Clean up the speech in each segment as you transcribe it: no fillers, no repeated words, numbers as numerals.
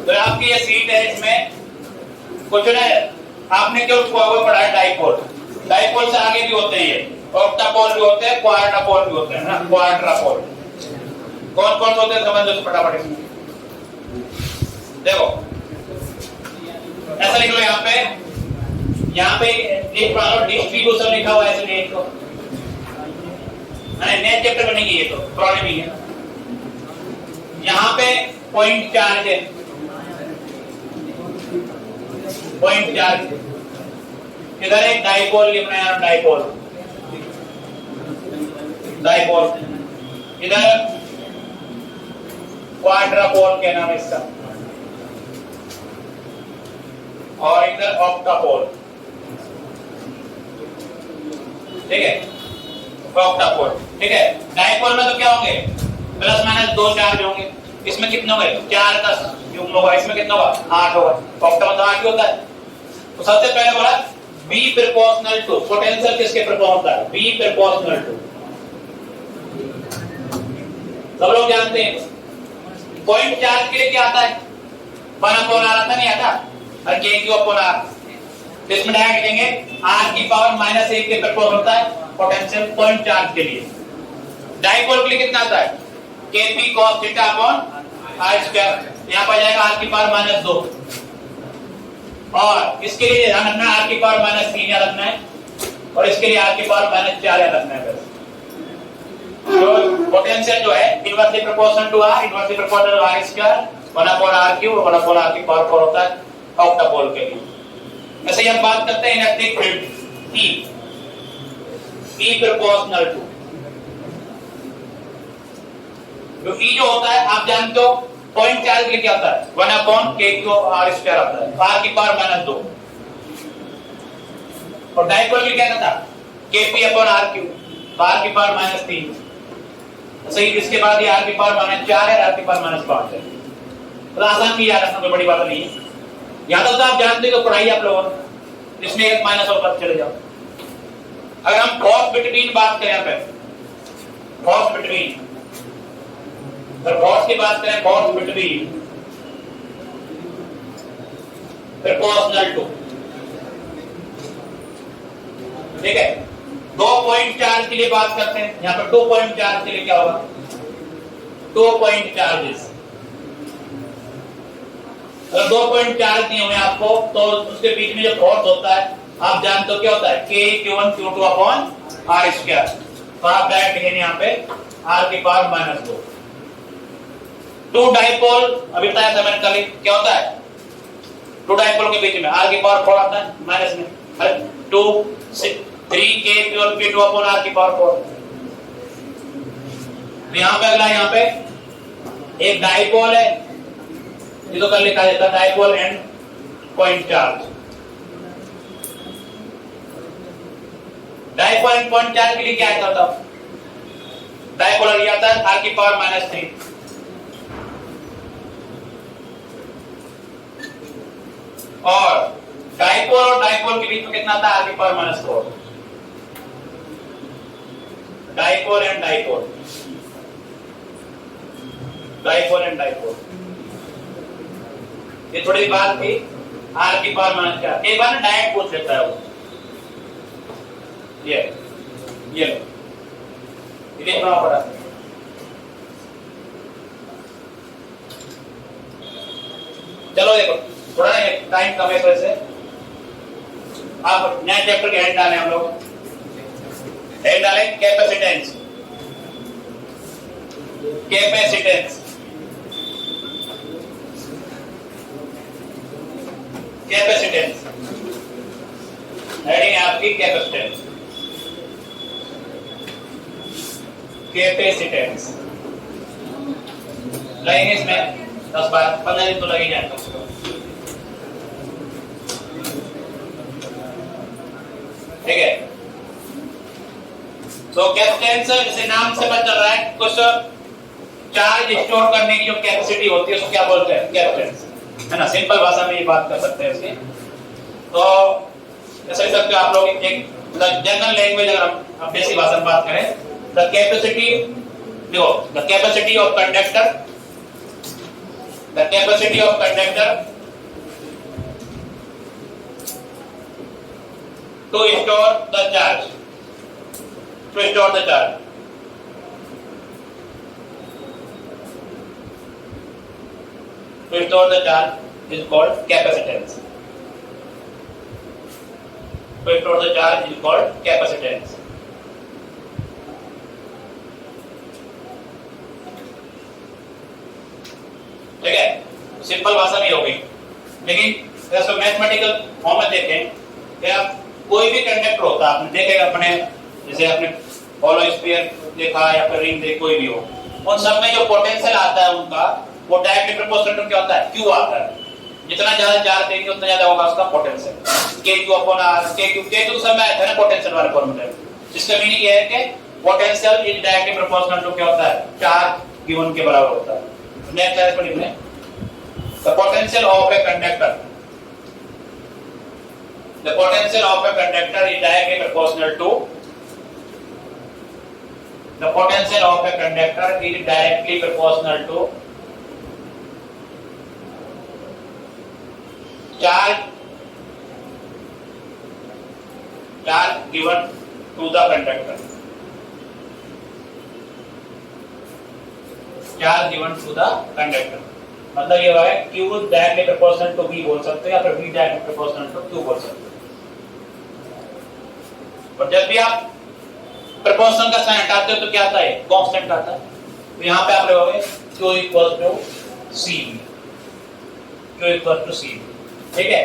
तो आपकी ये सीट है, इसमें कुछ ना, आपने केवल पढ़ा है डाइपोल। डाइपोल से आगे भी होते हैं ये, ऑक्टापोल भी होते हैं, क्वाड्रापोल भी होते हैं ना, क्वाड्रापोल। कौन कौन होते हैं समझ लो फटाफट इसमें। देखो ऐसा लिख लो यहाँ पे एक डिस्ट्रीब्यूशन लिखा हुआ है, ऐसे नहीं तो नेक्स्ट चैप्टर में नहीं, ये तो प्रॉब्लम ही है। यहाँ पे पॉइंट चार्ज है, पॉइंट चार्ज। इधर एक डाइपोल लिखना है, डाइपोल, डाइपोल। इधर क्वाड्रापोल के नाम इसका, और इधर ऑक्टापोल। ठीक है, ऑक्टापोल। ठीक है, डाइपोल में तो क्या होंगे, प्लस माइनस 2 चार्ज होंगे। इसमें कितने होंगे, 4 का युग्म होगा। इसमें कितना होगा, 8 होगा। ऑक्टा में तो 8 ही होता है। तो सबसे पहले बोला B प्रोपोर्शनल टू, पोटेंशियल किसके प्रोपोर्शनल होता है, B प्रोपोर्शनल टू। सब लोग जानते हैं पॉइंट चार्ज के लिए क्या आता है, 1/r आता नहीं आता, और Q/r। तो इसमें डायरेक्ट लिखेंगे r⁻⁻1 के प्रोपोर्शनल होता है पोटेंशियल पॉइंट चार्ज के लिए। डाइपोल के लिए कितना आता है, Kp cos θ/r²। यहाँ पर जाएगा r⁻2। और इसके लिए ध्यान रखना है r⁻3 याद रखना है, और इसके लिए r⁻4 याद रखना है। तो पोटेंशियल जो है inversely proportional to r, inversely proportional to r², 1/r³ और 1/r⁴ होता है ऑक्टापोल के लिए। वैसे ही हम बात करते हैं electric field E proportional to. तो E जो होता है आप जानते हो, पॉइंट चार्ज के लिए क्या आता है, 1/K/r² आता है, r⁻2। और डाइपोल के लिए क्या आता है, Kp/r³, r⁻3। सही, इसके बाद ये r⁻4 है, r⁻5 है। तो आसान भी याद रखना, कोई बड़ी बात नहीं है। याद तो आप जानते हो, पढ़ाई आप लोगों ने, इसमें एक माइनस और पता चले जाओ। अगर हम क्रॉस बिटवीन बात करें, यहाँ पे क्रॉस बिटवीन, अगर क्रॉस की बात करें, क्रॉस बिटवीन प्रोपोर्शनल टू। ठीक है, 2 पॉइंट चार्ज के लिए बात करते हैं। यहाँ पर 2 पॉइंट चार्ज के लिए क्या होगा, 2 पॉइंट चार्जेस। अगर 2 पॉइंट चार्ज नहीं हुए आपको, तो उसके बीच में जो फोर्स होता है आप जानते हो क्या होता है, K/Q1Q2/r²। तो आप डायरेक्ट लिखेंगे यहाँ पे r⁻2। 2 डाइपोल अभी बताया था मैंने कल, क्या होता है, 2 डाइपोल के बीच में r⁻4 आता है माइनस में, 3K/Q1Q2/r⁴। यहाँ पे अगला, यहाँ पे एक डाइपोल है, ये तो कल लिखा जाता है dipole and point charge. Dipole and point charge के लिए क्या आता है, डाइपोलर ये आता है r⁻3। और डाइपोल के बीच में कितना आता है, r⁻4। Dipole and dipole, dipole and dipole, ये थोड़ी बात थी। r⁻4 एक बार ना डायरेक्ट पूछ लेता है वो, ये लो, ये देखना पड़ा। चलो देखो, थोड़ा टाइम कम है, तो ऐसे आप नए चैप्टर के हेड डालें, हम लोग हेड डालें कैपेसिटेंस। कैपेसिटेंस, कैपेसिटेंस हेडिंग है आपकी कैपेसिटेंस। कैपेसिटेंस लगेंगे इसमें 10-15 दिन तो लगे जाएंगे उसको। ठीक है, तो कैपेसिटेंस जैसे नाम से पता चल रहा है, कुछ चार्ज स्टोर करने की जो कैपेसिटी होती है उसको क्या बोलते हैं, कैपेसिटेंस, है ना। सिंपल भाषा में ये बात कर सकते हैं इसकी। तो जैसे सकते आप लोग एक जनरल लैंग्वेज, अगर हम बेसिक भाषा में बात करें, द कैपेसिटी, देखो the capacity of conductor The capacity of conductor to store the charge. To store the charge. To store the charge is called capacitance. To store the charge is called capacitance. ठीक है, simple भाषा में हो गई। लेकिन इसको mathematical form में देखें कि आप कोई भी कंडक्टर होता है, आपने देखेगा अपने, जैसे आपने हॉलो स्फीयर देखा या फिर रिंग देखी, कोई भी हो, उन सब में जो पोटेंशियल आता है उनका, वो डायरेक्टली प्रोपोर्शनल टू क्या होता है, क्यू आता है। जितना ज्यादा चार्ज देंगे उतना ज्यादा होगा उसका पोटेंशियल, के क्यू अपॉन आर। के क्यू सब में आया था ना पोटेंशियल वाले फॉर्मूले। इसका मीनिंग ये है कि potential is directly proportional to क्या होता है, चार्ज गिवन के बराबर होता है। नेक्स्ट लाइन पर लिखना है, the potential of a conductor, the potential of a conductor is directly proportional to, the potential of a conductor is directly proportional to charge given to the conductor, charge given to the conductor। मतलब ये है Q directly proportional to V बोल सकते हैं या फिर V directly proportional to Q बोल सकते हैं। और जब भी आप प्रोपोर्शनल का साइन हटाते हो तो क्या आता है, कांस्टेंट आता है। तो यहाँ पे आप लिखोगे Q equal to C, Q equal to C, ठीक है,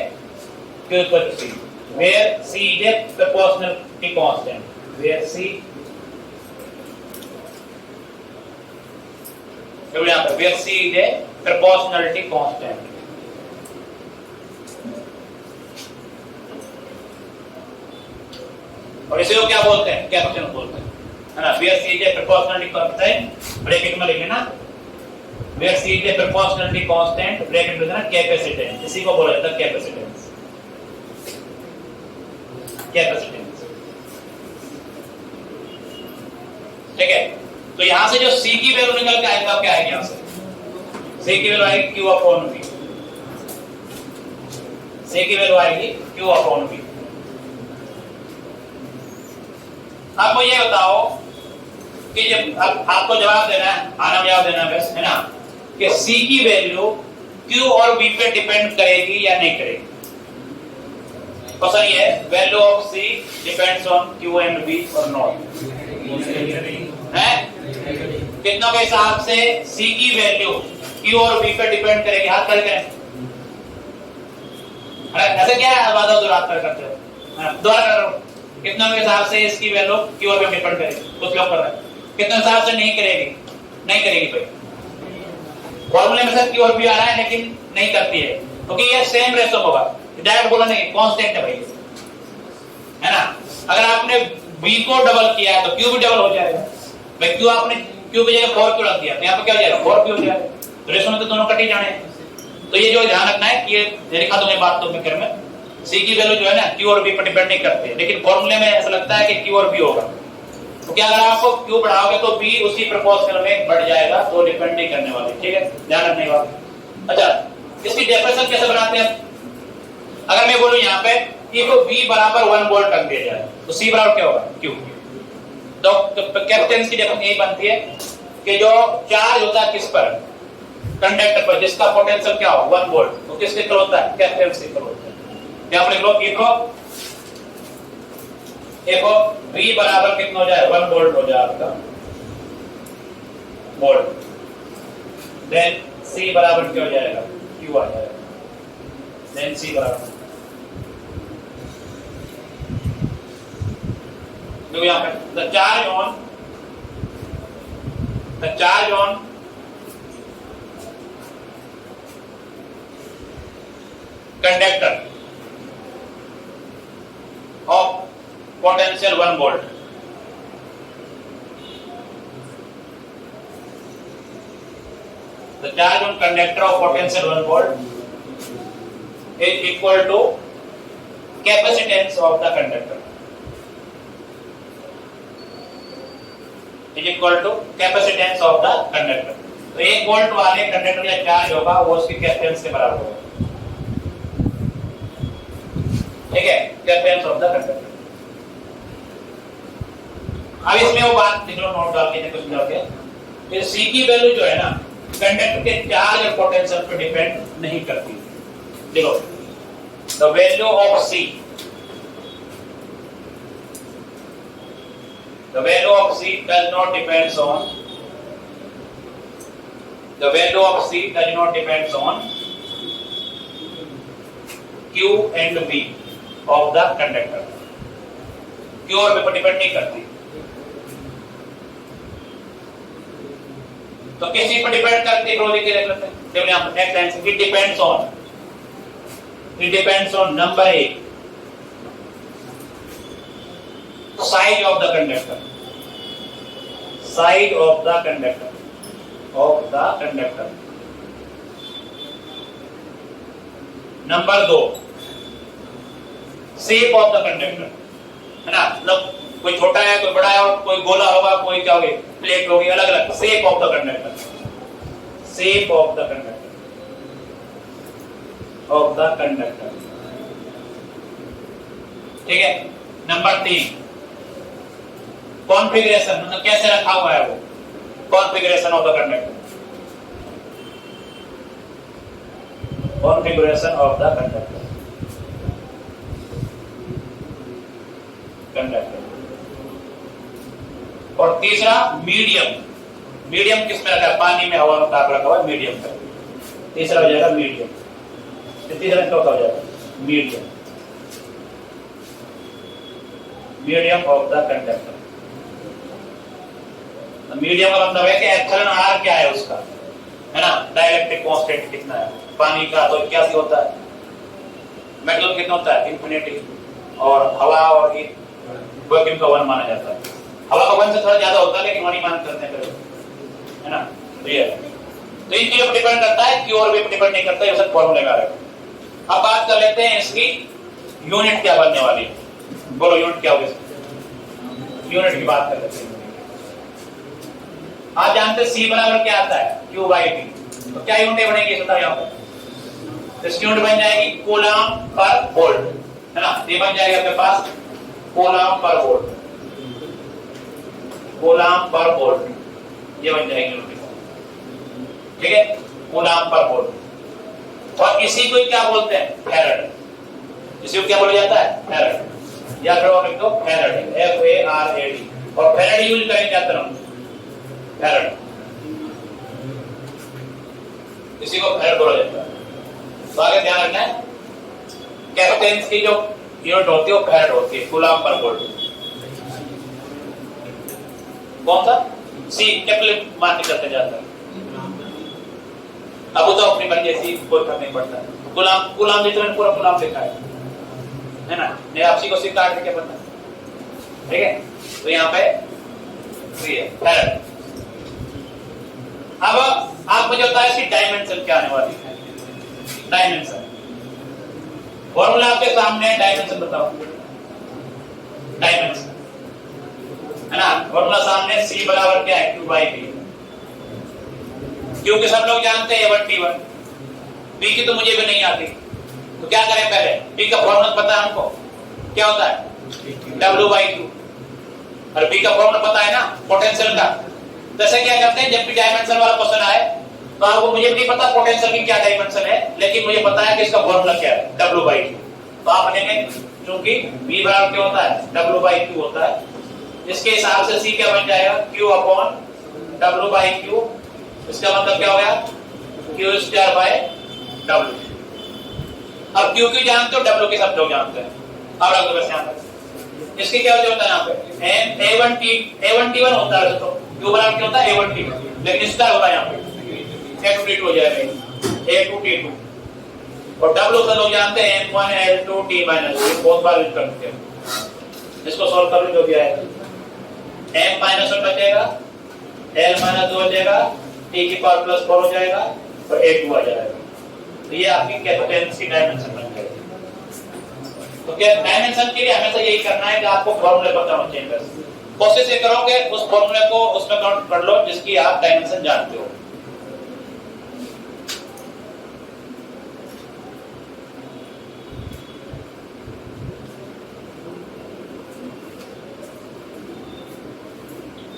Q equal to C, where C is a proportionality constant, where C यहाँ पे where C is a proportionality constant। और इसे क्या बोलते हैं, कैपेसिटेंस बोलते हैं, है ना। where C is a proportionality constant, bracket में लिखे ना, where C is a proportionality constant, bracket में लिखना कैपेसिटेंस, इसी को बोला जाता है कैपेसिटेंस, कैपेसिटेंस, ठीक है। तो यहां से जो C की वैल्यू निकल के आएगा, क्या आएगी यहां से, C की वैल्यू आएगी Q अपॉन V, C की वैल्यू आएगी Q अपॉन V। अब मुझे ये बताओ कि जब आपको जवाब देना है, आना जवाब देना है बस, है ना, कि C की वैल्यू Q और V पे डिपेंड करेगी या नहीं करेगी। क्वेश्चन ये है, value of C depends on Q and V और नॉट, है। कितनों के हिसाब से C की वैल्यू Q और V पे डिपेंड करेगी, हाथ खड़े करें। ऐसे क्या है, आवाज दो हाथ खड़े करते हो, दोबारा कर रहा हूं। कितनों के हिसाब से इसकी वैल्यू Q और V पे डिपेंड करेगी, कुछ लोग कर रहे हैं। कितने हिसाब से नहीं करेगी, नहीं करेगी भाई। फॉर्मूले में सर Q और V आ रहा है लेकिन नहीं करती है, क्योंकि ये सेम रेशो होगा, डायरेक्ट बोला नहीं, कांस्टेंट है भाई, है ना। अगर आपने V को डबल किया है तो Q भी डबल हो जाएगा भाई। Q आपने Q की जगह 4Q रख दिया तो यहाँ पे क्या हो जाएगा, 4Q हो जाएगा। तो रेशो में तो दोनों कट ही जाने। तो ये जो ध्यान रखना है कि ये लिखा दूंगा बात तो फिक्र में, C की वैल्यू जो है ना Q और V पर डिपेंड नहीं करती, लेकिन फॉर्मूले में ऐसा लगता है कि Q और V होगा। तो क्या अगर आप Q बढ़ाओगे तो V उसी प्रोपोर्शनल में बढ़ जाएगा, तो डिपेंड नहीं करने वाली, ठीक है, ध्यान रखने वाला। अच्छा, इसकी डेफिनेशन कैसे बनाते हैं? अगर मैं बोलूं यहाँ पे कि V बराबर 1 वोल्ट रख दिया जाए तो C बराबर क्या होगा, Q। तो कैपेसिटेंस की डेफिनेशन यही बनती है कि जो चार्ज होता है किस पर, कंडक्टर पर, जिसका पोटेंशियल क्या हो 1 वोल्ट, तो किसके इक्वल होता है, कैपेसिटेंस के इक्वल होता है। यहाँ पर देखो V बराबर कितना हो जाए, 1 वोल्ट हो जाए आपका, वोल्ट। देन C बराबर क्या हो जाएगा, Q आ जाएगा। देन C बराबर देखो यहाँ पे the charge on conductor of potential 1 volt the charge on conductor of potential 1 volt is equal to capacitance of the conductor, is equal to capacitance of the conductor। तो तो 1 volt वाले conductor का charge होगा वो उसकी capacitance के बराबर होगा। ठीक है, कैपेसिटेंस ऑफ द कंडक्टर। अब इसमें वो बात लिख लो, नोट डाल के कुछ डाल के। फिर C की वैल्यू जो है ना कंडक्टर के चार्ज और पोटेंशियल पर डिपेंड नहीं करती। देखो, the value of C, the value of C does not depends on Q and V of the conductor। Q और V पर डिपेंड नहीं करती। तो किसी पर डिपेंड करती है, लिख के रखते हैं। देखो यहां next answer, it depends on number A, size of the conductor, number 2 shape of the conductor, है ना, मतलब कोई छोटा है, कोई बड़ा है, और कोई गोला होगा, कोई क्या होगी, प्लेट होगी, अलग अलग। shape of the conductor, ठीक है। नंबर 3 कॉन्फ़िगरेशन, मतलब कैसे रखा हुआ है वो, कॉन्फ़िगरेशन ऑफ द कंडक्टर, और तीसरा मीडियम किस में रखा है, पानी में, हवा में ताप रखा हुआ है, मीडियम का। तीसरा हो जाएगा मीडियम। तीसरा चौथा हो जाएगा medium of the conductor. Medium का मतलब है कि एप्सिलॉन आर क्या है उसका, है ना, डाइलेक्ट्रिक कांस्टेंट कितना है पानी का, तो क्या होता है, मेटल कितना होता है, इन्फिनिटी, और हवा और वैक्यूम का 1 माना जाता है। हवा का 1 से थोड़ा ज्यादा होता है, लेकिन 1 ही मान करते हैं, है ना। तो ये तो इन चीजों पर डिपेंड करता है, क्यू और वी पर डिपेंड नहीं करता है। ये सब फॉर्मूले का है। अब बात कर लेते हैं इसकी यूनिट क्या बनने वाली है। बोलो यूनिट क्या होगी, यूनिट की बात कर लेते हैं। आप जानते हैं C बराबर क्या आता है, Q/T। तो क्या यूनिट बनेगी, बताओ यहाँ पर। इसकी यूनिट बन जाएगी कूलम पर वोल्ट, है ना। ये बन जाएगा आपके पास कूलम पर वोल्ट, ये बन जाएगी यूनिट, ठीक है, कूलम पर वोल्ट। और इसी को क्या बोलते हैं, फैराड। इसी को क्या बोला जाता है, फैराड, या फिर लिख दो फैराड, FARAD। और फैराड यूज करेंगे क्या तरह, फैराड, इसी को फैराड बोला जाता है। तो आगे ध्यान रखना है, कैपेसिटेंस की जो यूनिट होती है वो फैराड होती है, कूलम पर वोल्ट। कौन सा, C कैपिटल मान के चलते जाता है। अब वो तो अपनी मर्जी से कोई फर्क नहीं पड़ता। कूलम जितना पूरा कूलम लिखा है ना, नहीं आप C को C काट के पता, ठीक है। तो यहाँ पे C है फैराड। अब आप मुझे बताइए इसकी डायमेंशन क्या आने वाली है, डायमेंशन। फॉर्मूला आपके सामने है, डायमेंशन बताओ, डायमेंशन, है ना। फॉर्मूला सामने, C बराबर क्या है, Q/V। क्योंकि सब लोग जानते हैं A1 T1, B की तो मुझे भी नहीं आती। तो क्या करें, पहले B का फॉर्मूला पता है हमको, क्या होता है, W/Q। और B का फॉर्मूला पता है ना, पोटेंशियल का। जैसे क्या करते हैं, जब भी डायमेंशन वाला क्वेश्चन आए तो आपको, मुझे भी नहीं पता पोटेंशियल की क्या डायमेंशन है, लेकिन मुझे पता है कि इसका फॉर्मूला क्या है, W/Q। तो आप लेंगे, क्योंकि B बराबर क्या होता है, W/Q होता है। इसके हिसाब से C क्या बन जाएगा, Q/W/Q। इसका मतलब क्या हो गया, Q²/W। अब Q की जानते हो, W के सब लोग जानते हैं। अब रख दो बस यहाँ पर। इसकी क्या होता है यहाँ पे, A1T1 होता है, तो Q बराबर क्या होता है, A1T1, लेकिन इसका होगा यहाँ पे A2T2 हो जाएगा, A2T2। और W सब लोग जानते हैं, M1L2T-, बहुत बार यूज करते हैं। इसको सॉल्व कर लो, जो भी आएगा, M-1 बचेगा, L-2 हो जाएगा, T⁴ हो जाएगा, और A2 आ जाएगा। तो ये आपकी कैपेसिटेंस की डायमेंशन बन जाएगी। तो क्या डायमेंशन के लिए हमेशा यही करना है कि आपको फॉर्मूले पता होना चाहिए। बस कोशिश ये करो कि उस फॉर्मूले को उसमें काउंट कर लो जिसकी आप डायमेंशन जानते हो।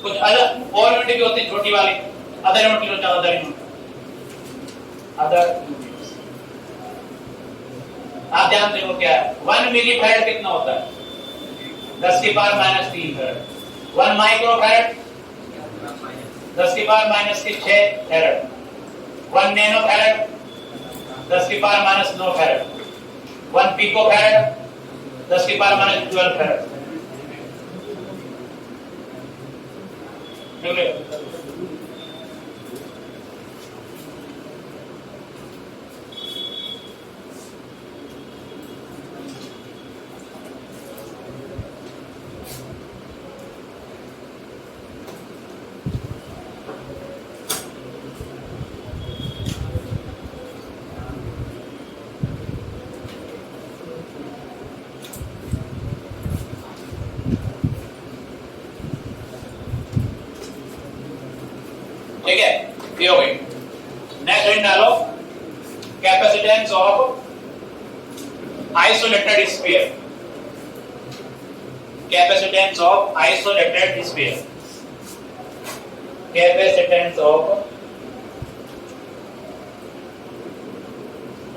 कुछ अलग और यूनिट भी होती है छोटी वाली, अदर यूनिट होता है, अदर यूनिट, अदर। आप जानते हो क्या है 1 मिली फैराड कितना होता है? 10 की power minus 3 farad. 1 micro farad 10 की power minus 6 farad. 1 nano farad 10 की power minus 9 farad. 1 pico farad 10 की पावर माइनस 12 फैराड। ठीक है, ये हो गई। नेक्स्ट रीड डालो, capacitance of isolated sphere. Capacitance of isolated sphere. Capacitance of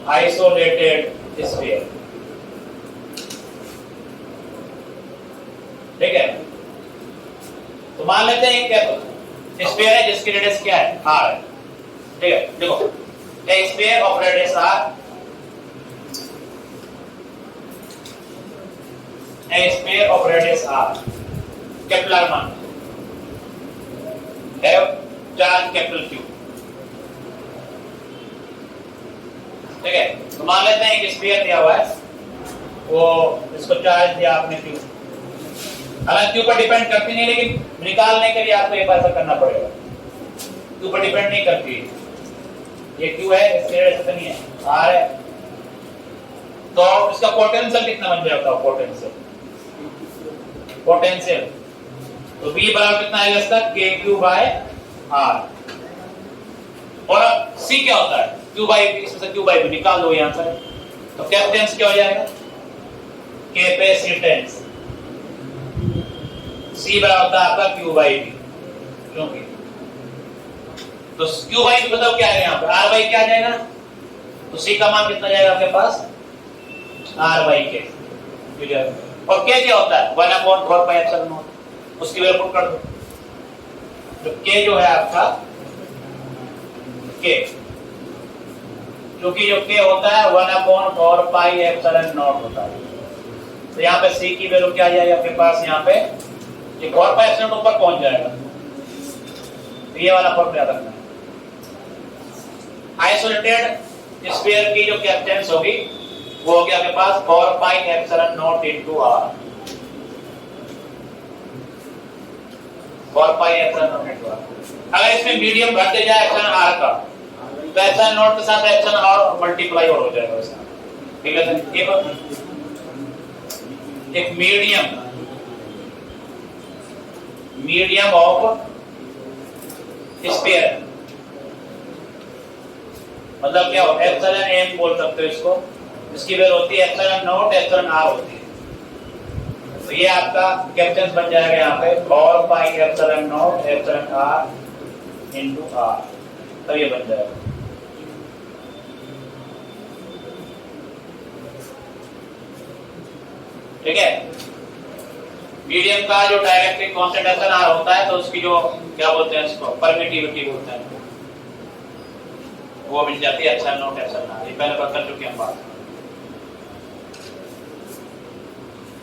isolated sphere. ठीक है, तो मान लेते हैं क्या स्फीयर है जिसकी रेडियस क्या है r है। ठीक है, देखो ए sphere of radius r, A sphere of radius r, capital मान हैव चार्ज कैपिटल Q। ठीक है, तो मान लेते हैं कि स्फीयर दिया हुआ है, वो इसको चार्ज दिया आपने Q। हालांकि Q पर डिपेंड करती नहीं, लेकिन निकालने के लिए आपको एक बार ऐसा करना पड़ेगा। Q पर डिपेंड नहीं करती, ये Q है, इससे ऐसा नहीं है, R है। तो इसका पोटेंशियल कितना बन जाएगा? पोटेंशियल तो V बराबर कितना आएगा इसका? KQ by R। और C क्या होता है? Q बाय V, इसमें से Q बाय V निकाल दो यहां से, तो कैपेसिटेंस क्या हो जाएगा? कैपेसिटेंस C बराबर होता है आपका Q बाई V, क्योंकि तो Q बाई V बताओ क्या है यहाँ पर? R बाई क्या आ जाएगा? तो C का मान कितना जाएगा आपके पास? R by K। और K क्या होता है? 1/4 पाई एप्सिलॉन नॉट, उसकी वैल्यू पुट कर दो। तो K जो है आपका K, क्योंकि जो K होता है 1/4 पाई एप्सिलॉन नॉट होता है। तो यहाँ पे C की वैल्यू क्या आ जाएगी आपके पास? यहाँ पे ये 4 पाई एप्सिलॉन ऊपर पहुंच जाएगा। तो ये वाला फॉर्मूला याद रखना है। आइसोलेटेड स्फीयर की जो कैपेसिटेंस होगी वो होगी आपके पास 4 pi epsilon naught into r। 4 pi epsilon naught into r। अगर इसमें मीडियम घटते जाए एप्सिलॉन r का, तो एप्सिलॉन नॉट के साथ एप्सिलॉन r मल्टीप्लाई और हो जाएगा उसका। ठीक है, एक मीडियम ऑफ स्फीयर मतलब क्या हो? एप्सिलॉन m बोल सकते हो इसको, इसकी वैल्यू होती है एप्सिलॉन नॉट एप्सिलॉन r होती है। तो ये आपका कैपेसिटेंस बन जाएगा यहाँ पे 4 pi epsilon naught epsilon r into r, तो ये बन जाएगा। ठीक है, मीडियम का जो डायरेक्ट्रिक कांस्टेंट एप्सिलॉन r होता है, तो उसकी जो क्या बोलते हैं इसको परमिटिविटी बोलते हैं, वो मिल जाती है एप्सिलॉन नॉट एप्सिलॉन r। ये पहले कर चुके हम बात।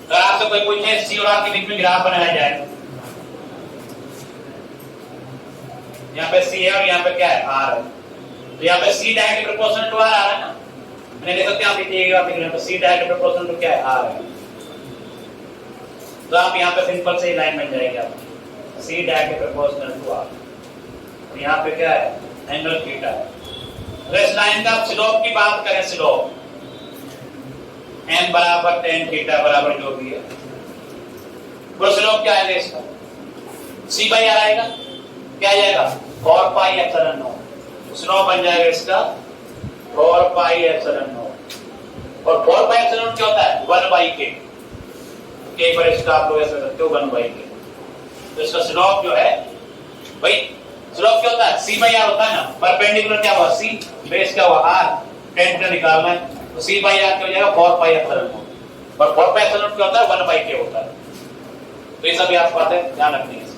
तो आपसे कोई पूछे C और R के बीच में ग्राफ बनाया जाए, यहाँ पे C है और यहाँ पे क्या है? R है। तो यहाँ पे C directly proportional to R आ रहा है ना, मैंने लिख सकते हैं आप लिखिएगा, यहाँ पे C डायरेक्टली प्रोपोर्शनल टू क्या है? R है। तो आप यहाँ पे सिंपल से लाइन बन जाएगी आपकी, C directly proportional to R। तो यहाँ पे क्या है? एंगल थीटा है। तो इस लाइन का स्लोप की बात करें, स्लोप m बराबर tan थीटा बराबर जो भी है, वो स्लोप क्या आएगा इसका? C बाई R आएगा। क्या आ जाएगा? 4 पाई एप्सिलॉन नॉट। स्लोप बन जाएगा इसका 4 पाई एप्सिलॉन नॉट। और 4 पाई एप्सिलॉन नॉट क्या होता है? 1 बाई K। K पर इसका आप लोग ऐसा करते हो 1 बाई K। तो इसका स्लोप जो है भाई, स्लोप क्या होता है, c बाई r होता है ना, परपेंडिकुलर क्या हुआ c, बेस क्या हुआ r, tan निकालना है, तो c बाई r क्या हो जाएगा 4 पाई एप्सिलॉन नॉट, और 4 पाई एप्सिलॉन नॉट क्या होता है 1 बाई k होता है। तो ये सभी आप बातें ध्यान रखनी है।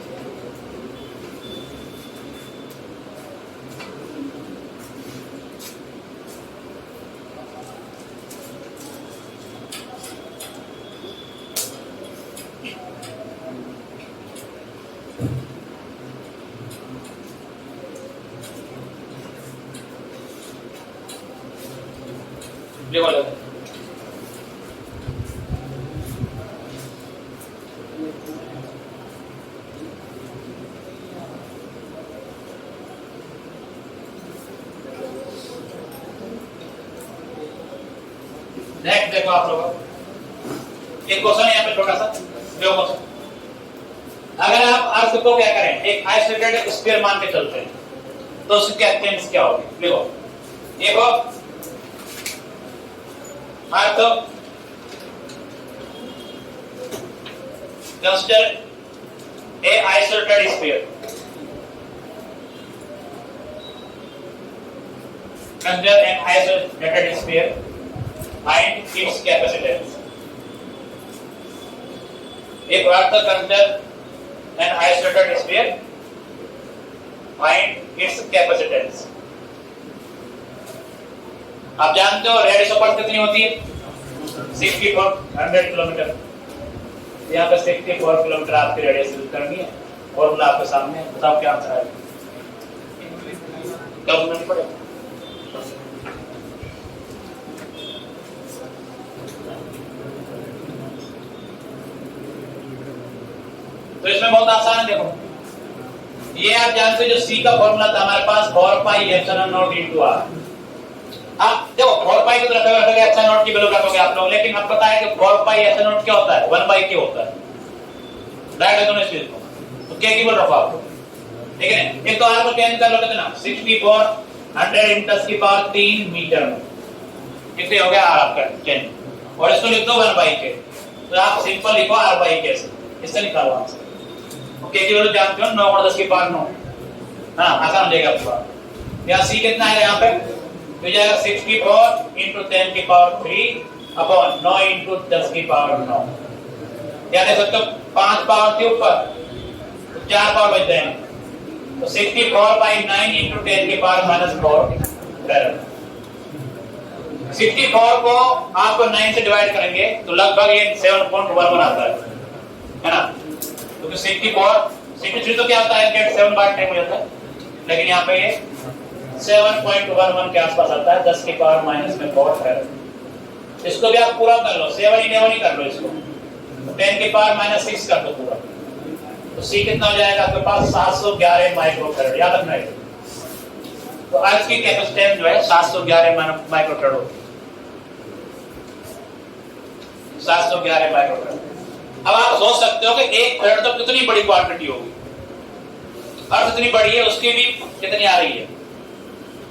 नेक्स्ट देखो आप लोगों, एक क्वेश्चन यहाँ पे छोटा सा जो क्वेश्चन, अगर आप अर्थ को क्या करें, एक आइसोलेटेड स्फीयर मान के चलते हैं तो उसकी एक्सटेंस क्या होगी। देखो देखो earth, consider a isolated sphere, consider an isolated sphere and its capacitance. एक अर्थ consider an isolated sphere and its capacitance. आप जानते हो रेडियस ऑफ अर्थ कितनी होती है, 64 किलोमीटर। यहाँ पे 64 किलोमीटर आपकी रेडियस यूज करनी है, फॉर्मूला आपके सामने है, बताओ क्या आंसर आएगा, क्या नहीं पड़ेगा। तो इसमें बहुत आसान है, देखो ये आप जानते हो जो C का फॉर्मूला था हमारे पास 4 pi epsilon naught into r। आप देखो 4 पाई की तरफ रखोगे एप्सिलॉन नॉट की वैल्यू रखोगे आप लोग, लेकिन अब पता है कि 4 पाई एप्सिलॉन नॉट क्या होता है 1 बाई k होता है, राइट है दोनों इस चीज को, तो k की वैल्यू रखो आप, ठीक है ना। एक तो r को चेंज कर लो कितना 64 100 × 10³ मीटर में, कितने हो गया r आपका चेंज, और इसको लिख दो 1 बाई k, तो आप सिंपल लिखो r बाई k से, इससे निकालो आंसर। k की वैल्यू जानते हो 9 × 10⁹, हां आसान हो जाएगा आपका। यहां c कितना है यहाँ पे, तो जाएगा 64 × 10³ अपॉन 9 × 10⁹। याद है सबको 5 पावर के ऊपर 4 पावर बच जाएंगे, तो 64/9 × 10⁻⁴। 64 को आपको 9 से डिवाइड करेंगे तो लगभग ये 7.11 आता है ना। क्योंकि 63 तो क्या होता है 7/10 हो जाता है, लेकिन यहाँ पे ये 7.11 के आसपास आता है, 10⁻⁻⁴। इसको भी आप पूरा कर लो, 7 11 ही कर लो इसको, तो 10⁻⁻6 कर दो पूरा, तो C कितना हो जाएगा आपके पास 711 माइक्रोफैराड, याद रखना है। तो अर्थ की कैपेसिटेंस जो है 711 माइक्रोफैराड होती है, 711 माइक्रोफैराड। अब आप सोच सकते हो कि 1 फैराड तो कितनी बड़ी क्वांटिटी होगी, अर्थ इतनी बड़ी है उसकी भी कितनी आ रही है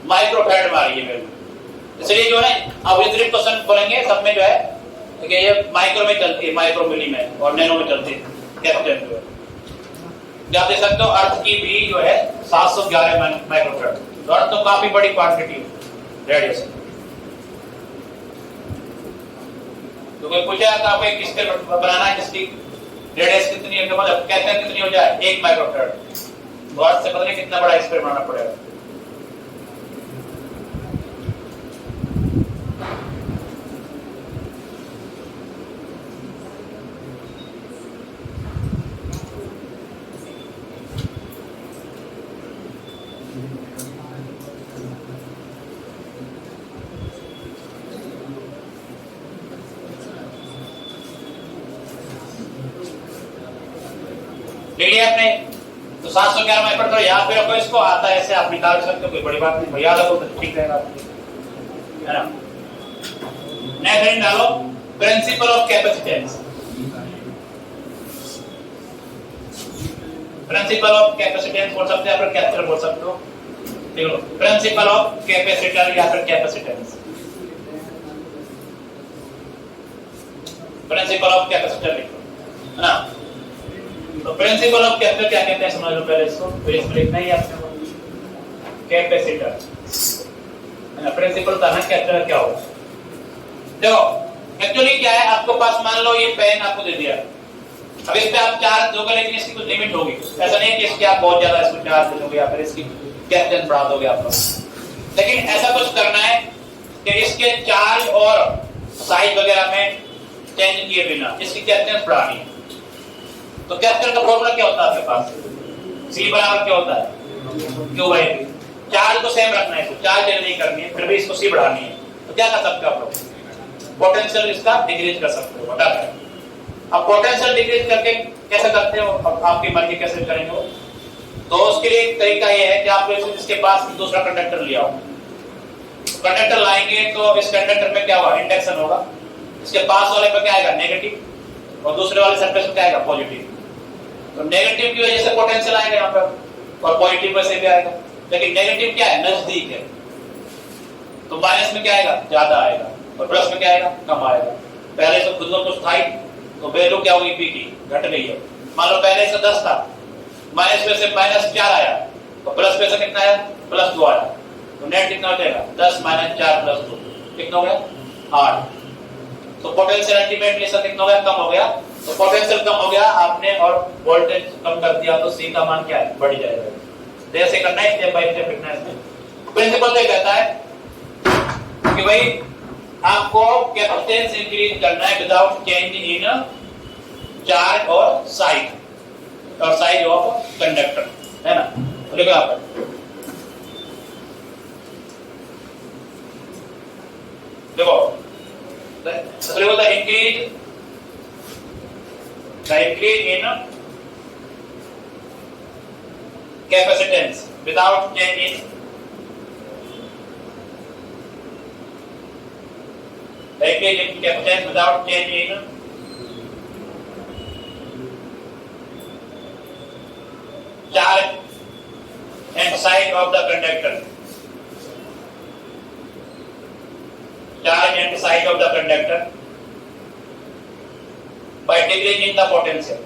माइक्रोफैराड में आ रही है वैल्यू, इसलिए जो है अब इतने क्वेश्चन बोलेंगे सब में जो है कि ये माइक्रो में चलती है, माइक्रो मिली में और नैनो में चलती है कैपेसिटेंस जो है। आप देख सकते हो अर्थ की भी जो है 711 माइक्रोफैराड, तो अर्थ तो काफी बड़ी क्वांटिटी है रेडियस। तो कोई पूछा था आपको किसके बनाना है, जिसकी रेडियस कितनी है, मतलब कहते हैं कितनी हो जाए 1 माइक्रोफैराड, तो अर्थ से पता नहीं कितना बड़ा स्फीयर बनाना पड़ेगा। आपने तो 711 माइक्रो, तो याद भी रखो इसको, आता है ऐसे आप निकाल सकते हो, कोई बड़ी बात नहीं, याद रखो तो ठीक रहेगा, है ना। नेक्स्ट हेडिंग डालो principle of capacitance. Principle of capacitance बोल सकते हैं, आप कैपेसिटर बोल सकते हो, देखो प्रिंसिपल ऑफ कैपेसिटर या फिर कैपेसिटेंस, प्रिंसिपल ऑफ कैपेसिटर लिखो, है ना। तो प्रिंसिपल ऑफ कैपेसिटर क्या कहते हैं समझ लो पहले इसको, तो इसमें लिखना ही है आपने कैपेसिटर। प्रिंसिपल था ना कैपेसिटर क्या होगा। देखो एक्चुअली क्या है, आपके पास मान लो ये पेन आपको दे दिया, अब इस पे आप चार्ज दोगे लेकिन इसकी कुछ लिमिट होगी, ऐसा नहीं कि इसके आप बहुत ज्यादा इसको चार्ज दे दोगे या फिर इसकी कैपेसिटेंस बढ़ा दोगे आप लोग, लेकिन ऐसा कुछ करना है कि इसके चार्ज और साइज वगैरह में चेंज किए बिना इसकी कैपेसिटेंस बढ़ानी है। तो कैपेसिटर का फॉर्मूला क्या होता है आपके पास, C बराबर क्या होता है Q/V। चार्ज को सेम रखना है, इसको चार्ज चेंज नहीं करनी है, फिर भी इसको C बढ़ानी है। तो क्या कर सकते हो आप लोग, पोटेंशियल इसका डिक्रीज कर सकते हो, बता रहे। अब पोटेंशियल डिक्रीज करके कैसे करते हो, अब आपकी मर्जी कैसे करेंगे वो। तो उसके लिए एक तरीका ये है कि आप इसके पास दूसरा कंडक्टर ले आओ, कंडक्टर लाएंगे तो इस कंडक्टर में क्या होगा, इंडक्शन होगा, इसके पास वाले पे क्या आएगा नेगेटिव और दूसरे वाले सरफेस पे क्या आएगा पॉजिटिव। तो नेगेटिव की वजह से पोटेंशियल आएगा यहाँ पर और पॉजिटिव वजह से भी आएगा, लेकिन नेगेटिव क्या है नजदीक है, तो माइनस में क्या आएगा ज्यादा आएगा और प्लस में क्या आएगा कम आएगा। पहले से खुद को कुछ था ही तो वैल्यू क्या होगी पी की घट गई है। मान लो पहले से 10 था, माइनस में से -4 आया तो प्लस में से कितना आया +2 आया, तो नेट कितना हो जाएगा 10 - 4 + 2 कितना हो गया 8। तो पोटेंशियल अल्टीमेटली से कितना हो गया कम हो गया, तो पोटेंशियल कम हो गया आपने और वोल्टेज कम कर दिया तो C का मान क्या है बढ़ जाएगा। जैसे करना है स्टेप बाय स्टेप लिखना है इसमें। प्रिंसिपल तो कहता है कि भाई आपको कैपेसिटेंस इंक्रीज करना है विदाउट चेंज इन चार्ज और साइज ऑफ कंडक्टर, है ना। तो लिखो आप देखो the increase in capacitance without change in capacitance without change in charge and size of the conductor. Charge and size of the conductor by decreasing the potential.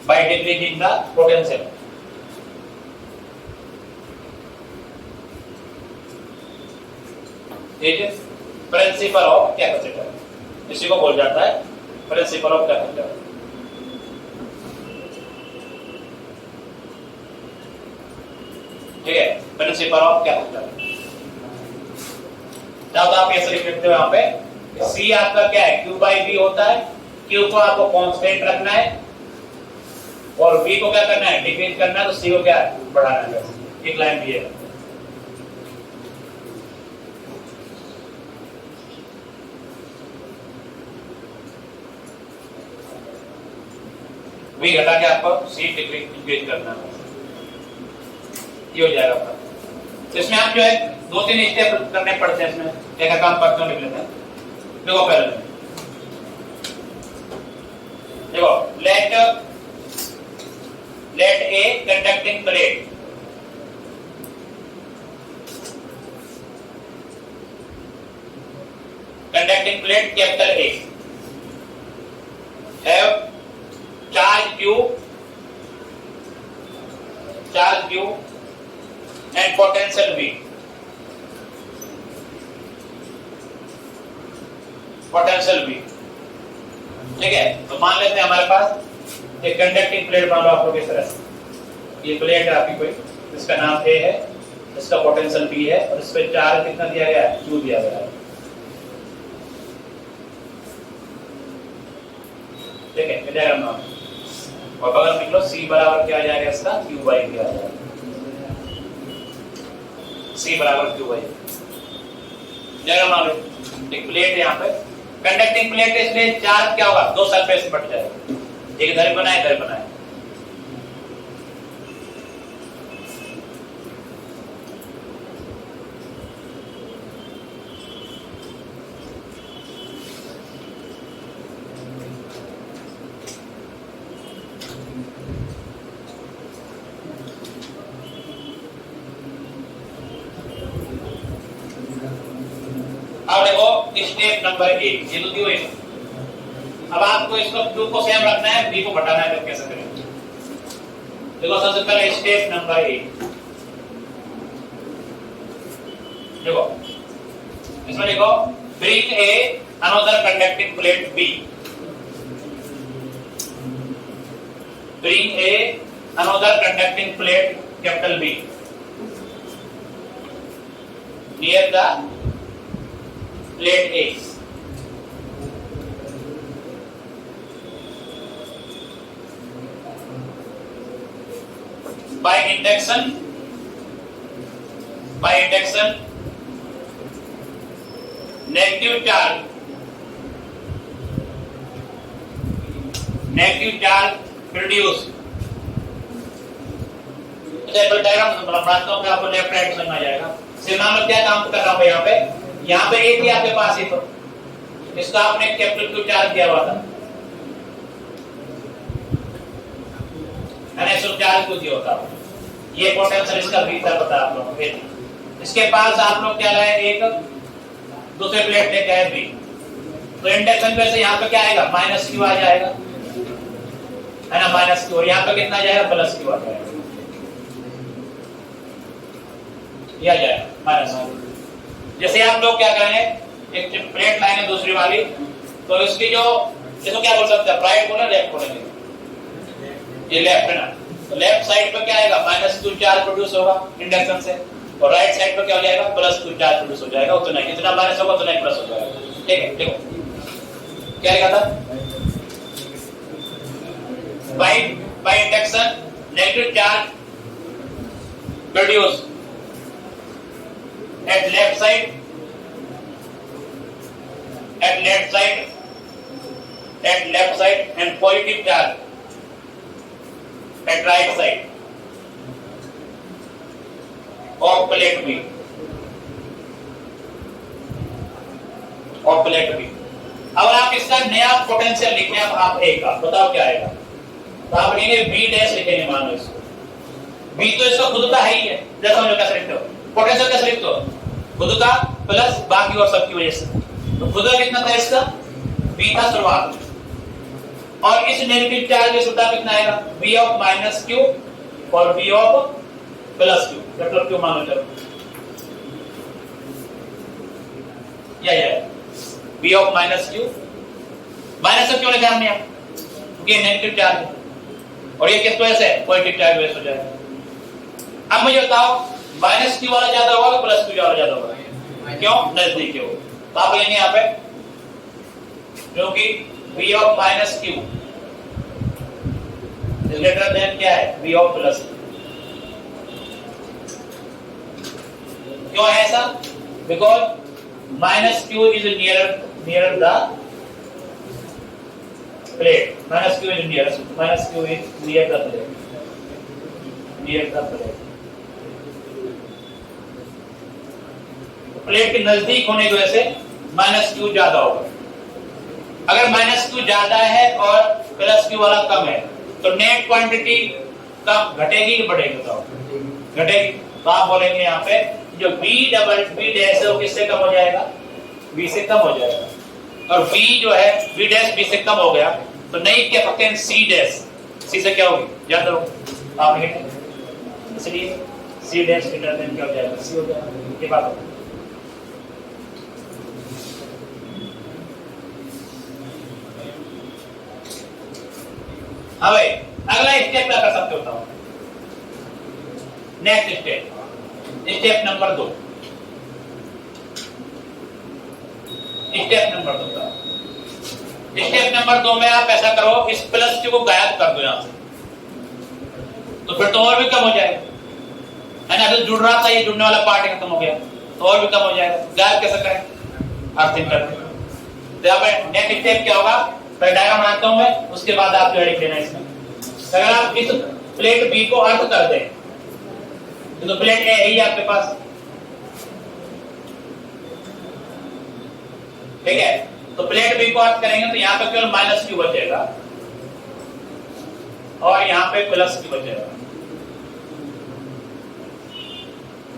By decreasing the potential. ठीक है, principle of capacitor इसी को बोल जाता है principle of capacitor. ठीक है, principle of capacitor. जब आप ऐसे लिख सकते हो यहाँ पे C आपका क्या है Q/V होता है, Q को आपको कांस्टेंट रखना है और V को क्या करना है डिक्रीज करना है, तो C को क्या है बढ़ाना है। एक लाइन भी है V घटा के आपको C डिक्रीज करना है, ये हो जाएगा आपका। तो इसमें आप जो है 2-3 स्टेप करने पड़ते हैं, इसमें एक काम करते हो लिख लेते हैं। देखो पहले देखो let a conducting plate capital A have charge Q and potential V। ठीक है, तो मान लेते हैं हमारे पास एक कंडक्टिंग प्लेट मान लो आप लोग इस तरह से, ये प्लेट है आपकी कोई, इसका नाम A है, इसका पोटेंशियल V है और इस पे चार्ज कितना दिया गया है Q दिया गया है। ठीक है, क्या जाएगा नाम और बगल में लिख लो C बराबर क्या आ जाएगा इसका Q/V आ जाएगा, C बराबर Q/V जगह मान लो। एक प्लेट है यहाँ पे कंडक्टिंग प्लेट है, इसलिए चार्ज क्या होगा दो सरफेस बट जाएगा, एक इधर बनाए इधर बनाए। अब देखो स्टेप नंबर 1 ये तो दियो अब आपको इसको Q को सेम रखना है, B को घटाना है, तो कैसे करेंगे? देखो सबसे पहले स्टेप नंबर 1 देखो, इसमें देखो bring a another conducting plate B, bring a another conducting plate capital B near the plate A. By induction negative charge produced. Table diagram बनाता हूं, आपको लेफ्ट राइट समझ में आ जाएगा। सिग्मा में क्या काम कर रहा हूं यहाँ पे एक ही आपके पास है, तो इसका आपने कैपिटल Q चार्ज दिया हुआ था, मैंने इसको चार्ज को दिया होता, ये पोटेंशियल इसका भीतर बता आप लोगों को। इसके पास आप लोग क्या लाए, एक दूसरे प्लेट लेके आए B, तो इंडक्शन पे से यहाँ पे क्या आएगा, -Q आ जाएगा, है ना, -Q, और यहाँ पे कितना आ जाएगा, +Q आ जाएगा, ये आ जाएगा -Q। जैसे आप लोग क्या करेंगे, एक प्लेट लाएंगे दूसरी वाली, तो इसकी जो, इसको क्या बोल सकते हैं, राइट बोले लेफ्ट बोलेंगे, ये लेफ्ट है ना, तो लेफ्ट साइड पे क्या आएगा, -Q चार्ज प्रोड्यूस होगा इंडक्शन से, और राइट साइड पे क्या हो जाएगा, +Q चार्ज प्रोड्यूस हो जाएगा, उतना ही, जितना माइनस होगा उतना ही प्लस हो जाएगा। ठीक है, देखो क्या लिखा था, by induction negative charge produced at left side and positive charge at right side of plate B. अब आप इसका नया पोटेंशियल लिखें, अब आप A का बताओ क्या आएगा, तो आप लिखेंगे B डैश लिखेंगे, मान लो इसको B तो इसका खुद का है ही है, जैसा हम लोग कैसे लिखते हो, पोटेंशियल कैसे लिखते हो, खुद का प्लस बाकी और सब की वजह से, तो खुद का कितना था इसका, B था शुरुआत में, और इस नेगेटिव चार्ज के सूत्र कितना आएगा, V ऑफ -Q और V ऑफ +Q, मतलब Q मान लो, चलो या V ऑफ -Q, माइनस क्यों लिखा हमने, क्योंकि नेगेटिव चार्ज है, और ये किस वजह से, पॉजिटिव चार्ज वजह से हो जाएगा। अब मुझे बताओ -Q वाला ज्यादा होगा कि +Q वाला ज्यादा होगा, क्यों, नजदीक है वो, तो आप लेंगे यहाँ पे, क्योंकि V of -Q is greater than क्या है, V ऑफ +Q। क्यों है ऐसा, because -Q is nearer the plate, -Q is near the plate, plate के नजदीक होने की वजह से -Q ज्यादा होगा। अगर -Q ज्यादा है और +Q वाला कम है, तो नेट क्वांटिटी कम घटेगी कि बढ़ेगी, बताओ, घटेगी, तो आप बोलेंगे यहाँ पे जो B डैश है वो किससे कम हो जाएगा, B से कम हो जाएगा, और B जो है B डैश B से कम हो गया, तो नई कैपेसिटेंस C डैश C से क्या होगी, ज्यादा होगी, आप लिखेंगे, इसलिए C डैश ग्रेटर देन क्या हो जाएगा, C हो जाएगा, ये बात है। अब अगला स्टेप क्या कर सकते हो, next step number 2, step number 2 में आप ऐसा करो, इस +Q को गायब कर दो यहाँ से, तो फिर तो और भी कम हो जाएगा, है ना, जो जुड़ रहा था ये जुड़ने वाला पार्ट खत्म हो गया, तो और भी कम हो जाएगा। गायब कैसे करें, अर्थिंग करते हैं, तो यहाँ पे नेक्स्ट स्टेप क्या होगा, पहले डायग्राम बनाता हूं मैं, उसके बाद आप जो लिख लेना इसमें। अगर आप इस प्लेट B को अर्थ कर दें, तो प्लेट A है ही आपके पास, ठीक है, तो प्लेट B को अर्थ करेंगे तो यहाँ पे केवल -Q बचेगा और यहाँ पे +Q बचेगा,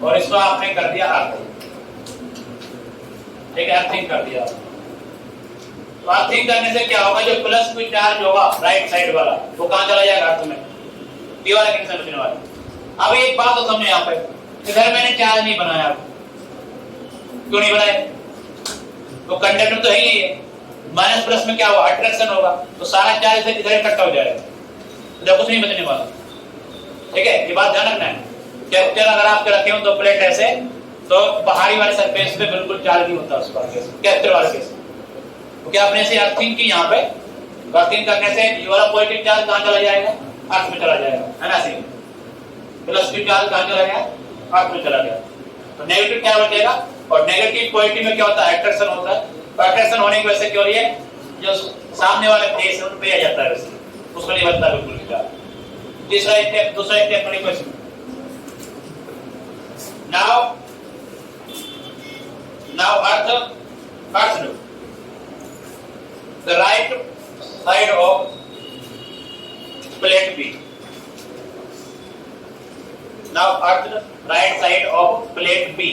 और इसको आपने कर दिया अर्थ, ठीक है, अर्थिंग कर दिया। तो अर्थिंग करने से क्या होगा, जो प्लस क्यू चार्ज होगा राइट साइड वाला वो कहां चला जाएगा, अर्थ में, पी वाला कैंसिल बचने वाला। अब एक बात तो समझो यहां पे, इधर मैंने चार्ज नहीं बनाया, क्यों नहीं बनाया, तो कंडक्टर तो है ही है, माइनस प्लस में क्या होगा, अट्रैक्शन होगा, तो सारा चार्ज इधर इकट्ठा हो जाएगा, तो कुछ नहीं बचने वाला। ठीक है, ये बात ध्यान रखना है। कैप्चर अगर आप रखे हो दो प्लेट ऐसे, तो बाहरी वाले सरफेस पे बिल्कुल चार्ज नहीं होता उसका केस, कैप्चर वाले केस। तो क्या आपने से अर्थिंग की यहाँ पे, अर्थिंग करने से ये वाला पॉजिटिव चार्ज कहां चला जाएगा, अर्थ में चला जाएगा, है ना, सही। प्लस क्यू चार्ज कहां चला गया, अर्थ में चला गया, तो नेगेटिव क्या बचेगा, और नेगेटिव पॉजिटिव में क्या होता है, अट्रैक्शन होता है, तो अट्रैक्शन होने की वजह से क्या हो रही है, जो सामने वाले फेस है उन पे आ जाता है, वैसे उसको नहीं बनता बिल्कुल भी चार्ज। तीसरा स्टेप, दूसरा स्टेप में question, now earth do the right side of plate B, now earth the right side of plate B,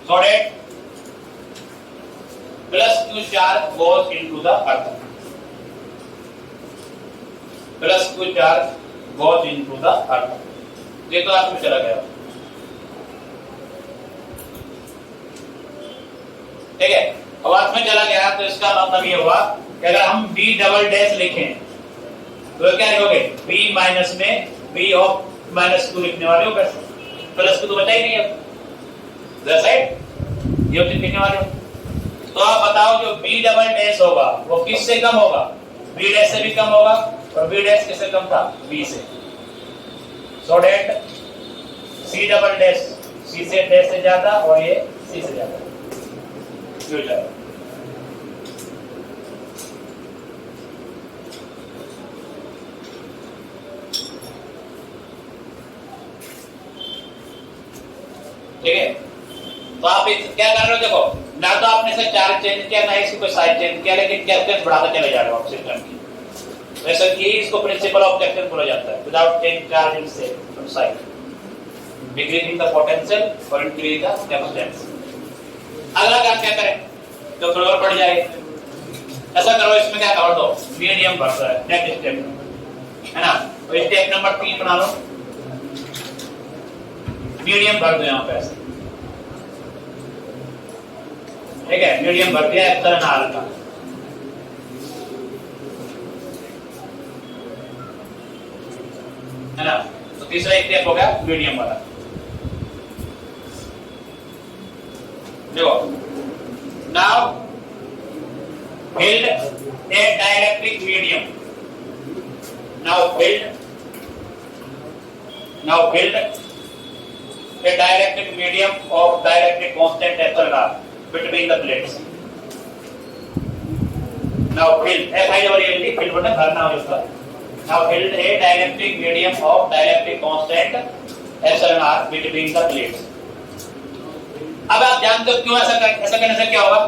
so that plus q charge goes into the earth, plus q charge goes into the earth, ये तो अर्थ में चला गया, ठीक है। अब अर्थ में चला गया तो इसका मतलब ये हुआ कि अगर हम b डबल डैश लिखें तो क्या लिखोगे, b माइनस में b ऑफ माइनस q लिखने वाले हो, प्लस q तो बचा ही नहीं है, राइट, ये लिखने वाले हो। तो आप बताओ जो b डबल डैश होगा वो किससे कम होगा, b डैश से भी कम होगा, और b डैश किससे कम था, b से, so that c double dash c से डैश से ज्यादा और ये c से ज्यादा, क्यों ज्यादा, ठीक है। तो आप क्या कर रहे हो, देखो ना तो आपने से चार्ज चेंज किया ना इसकी कोई साइज चेंज किया, लेकिन कैपेसिटेंस बढ़ाते चले जा रहे हो आप सिस्टम की, वैसे ये इसको प्रिंसिपल ऑफ कैपेसिटेंस बोला जाता है, विदाउट चेंज चार्ज इन से from side, decreasing the potential और इंक्रीज द कैपेसिटेंस। अगला काम क्या करें, तो थोड़ा और बढ़ जाए, ऐसा करो, इसमें क्या कर दो, मीडियम भरता है नेक्स्ट स्टेप, है ना, तो स्टेप नंबर 3 बना लो, मीडियम भर दो यहां पे ऐसे, ठीक है, मीडियम भर दिया एप्सिलॉन आर का, है ना, तो तीसरा स्टेप हो गया मीडियम वाला। देखो, now build a dielectric medium, now build a dielectric medium of dielectric constant epsilon r between the plates, now build build मतलब भरना हो उसका, now build a dielectric medium of dielectric constant epsilon r between the plates। अब आप जानते हो क्यों ऐसा करने से क्या होगा,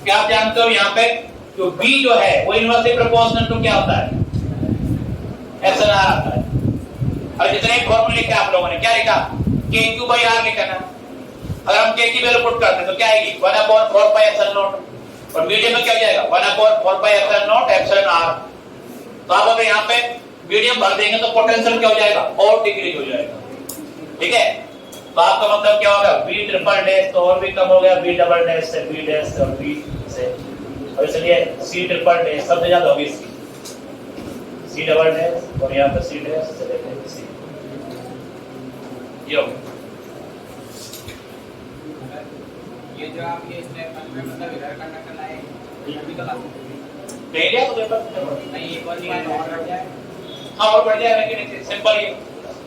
क्या आप जानते हो यहाँ पे जो B जो है वो इनवर्सली प्रोपोर्शनल टू क्या होता है, एप्सिलॉन r आता है, और जितने फॉर्मूले लिखे आप लोगों ने क्या लिखा, kq/r लिखा ना, अगर हम k की वैल्यू पुट करते हैं तो क्या आएगी 1/4 पाई एप्सिलॉन नॉट, और मीडियम में क्या हो जाएगा 1/4 pi epsilon naught epsilon r। तो आप अगर यहाँ पे मीडियम भर देंगे तो पोटेंशियल क्या हो जाएगा, और डिक्रीज हो जाएगा, ठीक है। तो आपका मतलब क्या होगा, b ट्रिपल डैश तो और भी कम हो गया, b डबल डैश से, b डैश से और b से, और इसलिए c ट्रिपल डैश सबसे ज्यादा होगी c डबल डैश, और यहाँ पे c डैश से लेकर c, ये जो आप ये स्टेप में मतलब इधर करना है, अभी तो लागू नहीं दिया तो पेपर नहीं, एक और निकाल और बढ़ जाए, हाँ और बढ़ जाएगा, लेकिन सिंपल ये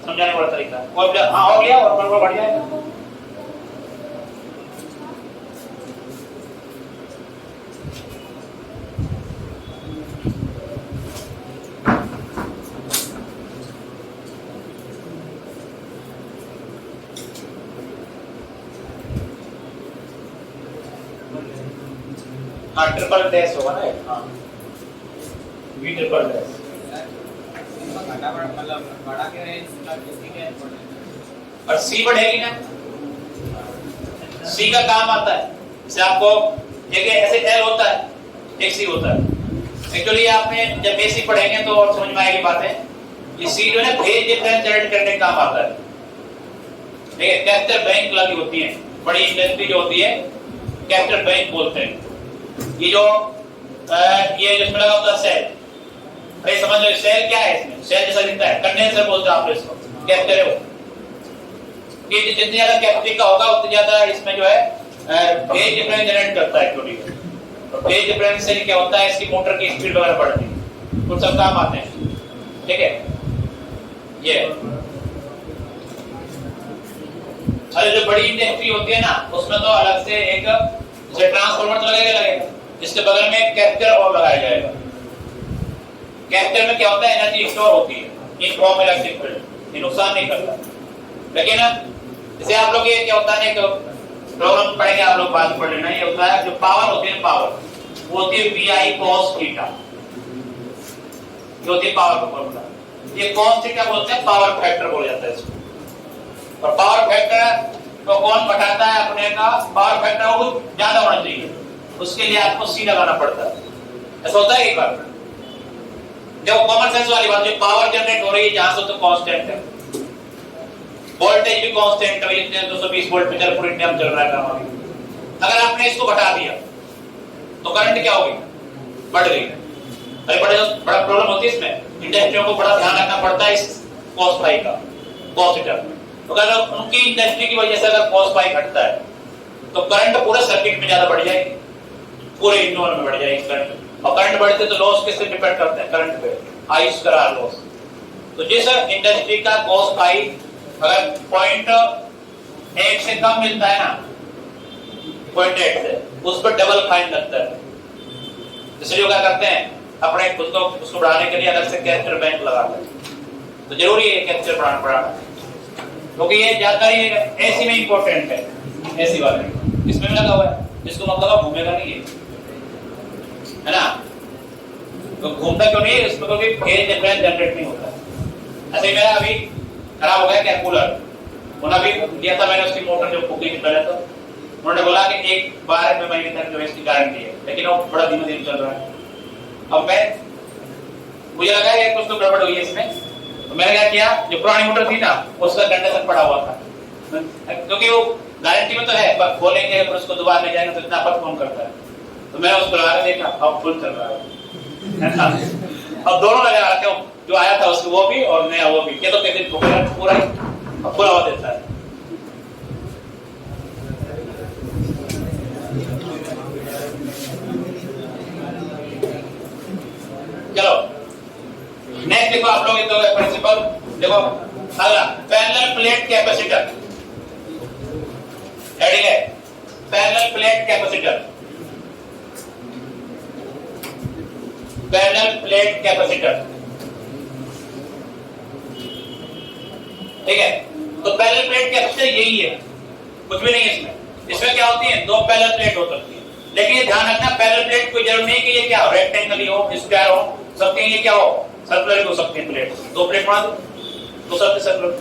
समझाने वाला तरीका, और हाँ और लिया और बढ़ जाएगा। हाँ ट्रिपल डैश होगा ना, हाँ v ट्रिपल डैश, घटा मतलब बढ़ा के रेंज इसकी क्या इंपॉर्टेंट है, और c बढ़ेगी ना, सी का काम आता है, जैसे आपको एक ऐसे एल होता है, एक सी होता है। एक्चुअली आपने जब बेसिक पढ़ेंगे तो और समझ में आएगी बातें। ये सी जो है फेज डिफरेंस जनरेट करने का काम आता है। ठीक है, कैपिटल बैंक लगी होती है, बड़ी इंडस्ट्री जो होती है कैपिटल बैंक बोलते हैं। ये जो ये जिसमें लगा होता है सेल, भाई समझ लो सेल क्या है, इसमें सेल जैसा दिखता है, कंडेंसर बोलते हैं आप इसको, कैपिटल है वो। ये जितनी ज्यादा कैपिटल का होगा उतनी ज्यादा इसमें जो है फेज डिफरेंस जनरेट करता है एक्चुअली। तो फेज डिफरेंस से क्या होता है, इसकी मोटर की स्पीड वगैरह बढ़ती है, कुछ सब काम आते हैं। ठीक है, ये अरे जो बड़ी इंडस्ट्री होती है ना उसमें तो अलग से एक जैसे ट्रांसफार्मर तो लगेगा, इसके बगल में कैपेसिटर और लगाया जाएगा। कैपेसिटर में क्या होता है, एनर्जी स्टोर होती है, ये फॉर्म इलेक्ट्रिक फील्ड, ये नुकसान नहीं करता। लेकिन जैसे आप लोग ये क्या होता है, एक प्रॉब्लम पढ़ेंगे आप लोग, बाद में पढ़ लेना। ये होता है जो पावर होती है, पावर वो होती है VI cos थीटा, जो होती है पावर का फॉर्मूला। ये cos थीटा बोलते हैं, पावर फैक्टर बोला जाता है इसको। और पावर फैक्टर को कौन बढ़ाता है अपने का, पावर फैक्टर वो ज्यादा होना चाहिए, उसके लिए आपको सी लगाना पड़ता है। ऐसा होता है एक बार जब कॉमन सेंस वाली बात, जो पावर जनरेट हो रही है जहां से तो कांस्टेंट है, वोल्टेज भी कांस्टेंट है, इतने 220 वोल्ट पे चल पूरे टाइम चल रहा है काम अभी। अगर आपने इसको घटा दिया तो करंट क्या होगी, बढ़ गई। अरे बड़ा प्रॉब्लम होती है इसमें, इंडस्ट्रियों को बड़ा ध्यान रखना पड़ता है इस कॉस फाई का, कॉस थीटा। तो अगर उनकी इंडस्ट्री की वजह से अगर कॉस फाई घटता है तो करंट पूरे सर्किट में ज्यादा बढ़ जाएगी, पूरे इग्नोर में बढ़ जाएगी करंट। और करंट बढ़ते तो लॉस किससे डिपेंड करते हैं, करंट पे, आई स्क्वायर लॉस। तो जिस इंडस्ट्री का कॉस फाई अगर 0.8 से कम मिलता है ना, 0.8 से, उस पर डबल फाइन लगता है। जैसे जो क्या करते हैं अपने खुद को उसको बढ़ाने के लिए अलग से कैपिटल बैंक लगाते हैं, तो जरूरी है कैपिटल बढ़ाना, क्योंकि ये ज्यादातर ये एसी में इंपॉर्टेंट है, एसी वाले इसमें भी लगा हुआ है, इसको मतलब घूमेगा नहीं है ना। तो घूमता क्यों नहीं है इसमें, क्योंकि फेज डिफरेंस जनरेट नहीं होता। ऐसे मेरा अभी खराब हो गया क्या कूलर, उन्होंने भी दिया था मैंने उसकी मोटर जो फूकी थी पहले, तो उन्होंने बोला कि एक बार में महीने तक जो इसकी गारंटी है, लेकिन वो बड़ा धीमे धीमे चल रहा है। अब मुझे लगा कि कुछ तो गड़बड़ हुई है इसमें, तो मैंने क्या किया, जो पुरानी मोटर थी ना उसका कंडेंसर पड़ा हुआ था, क्योंकि वो गारंटी में तो है, पर बोलेंगे पर उसको दोबारा ले जाएंगे तो इतना परफॉर्म करता है। तो मैंने उसको लगा के देखा, अब फुल चल रहा है। अब दोनों लगा रखे हो, जो आया था उसको वो भी और नया वो भी, ये तो कहते पूरा हवा देता है। चलो नेक्स्ट देखो आप लोग, तो प्रिंसिपल देखो अगला, पैरेलल प्लेट कैपेसिटर। हेडिंग है parallel plate capacitor, parallel plate capacitor. ठीक है, तो पैरेलल प्लेट कैपेसिटर यही है, कुछ भी नहीं है इसमें। इसमें क्या होती है, दो पैरेलल प्लेट हो सकती है, लेकिन ये ध्यान रखना पैरेलल प्लेट कोई जरूर नहीं कि ये क्या रेक्टेंगल हो, स्क्वायर हो, सबके ये क्या हो, सर्कुलर हो सकती है प्लेट। दो प्लेट बना दो, दो सबके सर्कुलर।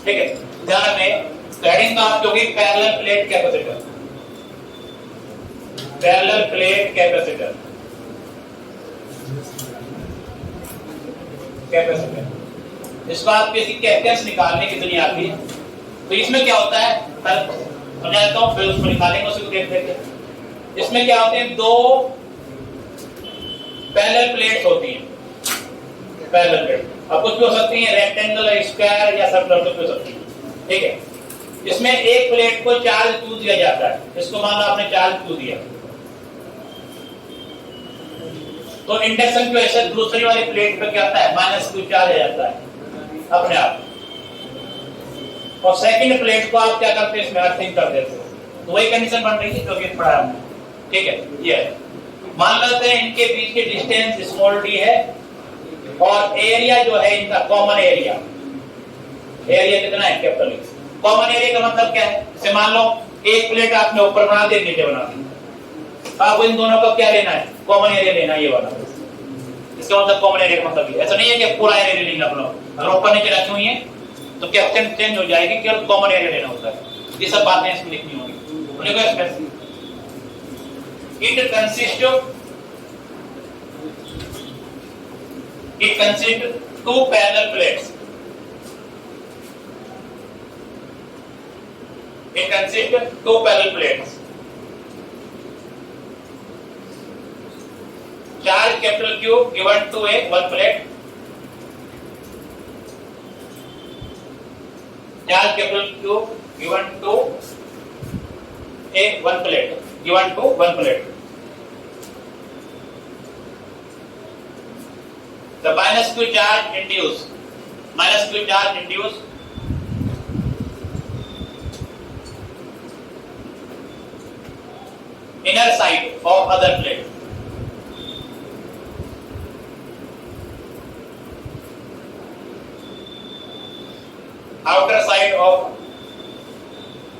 ठीक है, ध्यान रखना हेडिंग का आप क्योंकि parallel plate capacitor, parallel plate capacitor, capacitor. इसको आप किसी कैपेसिटेंस निकालने की दुनिया आती है, तो इसमें क्या होता है समझाता हूं, फिर उसको निकालेंगे, उसी को देख लेते हैं। इसमें क्या होते हैं, दो पैरेलल प्लेट्स होती हैं, पैरेलल प्लेट। अब कुछ भी हो सकती है, रेक्टेंगल, स्क्वायर या सर्कुलर, कुछ भी हो सकती है। ठीक है, इसमें एक प्लेट को चार्ज Q दिया जाता है, इसको मान लो आपने चार्ज Q दिया, तो इंडक्शन की वजह से दूसरी वाली प्लेट पे क्या होता है, -Q चार्ज आ जाता है अपने आप। और सेकंड प्लेट को आप क्या करते हैं, इसमें अर्थिंग कर देते हो, तो वही कंडीशन बन रही है जो कि पढ़ा हमने। ठीक है, ये मान लेते हैं इनके बीच की डिस्टेंस स्मॉल d है, और एरिया जो है इनका कॉमन एरिया, एरिया कितना है, कैपिटल X। कॉमन एरिया का मतलब क्या है, जैसे मान लो एक प्लेट आपने ऊपर बना दी, नीचे बना दी, आपको इन दोनों का क्या लेना है, कॉमन एरिया लेना है, ये वाला। इसका मतलब कॉमन एरिया का मतलब ये, ऐसा नहीं है कि पूरा एरिया लेंगे आप लोग, अगर ऊपर नीचे रखी हुई है तो कैप्शन चेंज हो जाएगी, केवल कॉमन एरिया लेना होता है। ये सब बातें इसमें लिखनी होंगी। मुझे को space it consist to parallel plates. It consists two parallel plates. Charge capital Q given to a one plate. Charge capital Q given to a one plate. Given to one plate. The minus Q charge induced. Minus Q charge induced. Inner side of other plate. Outer side of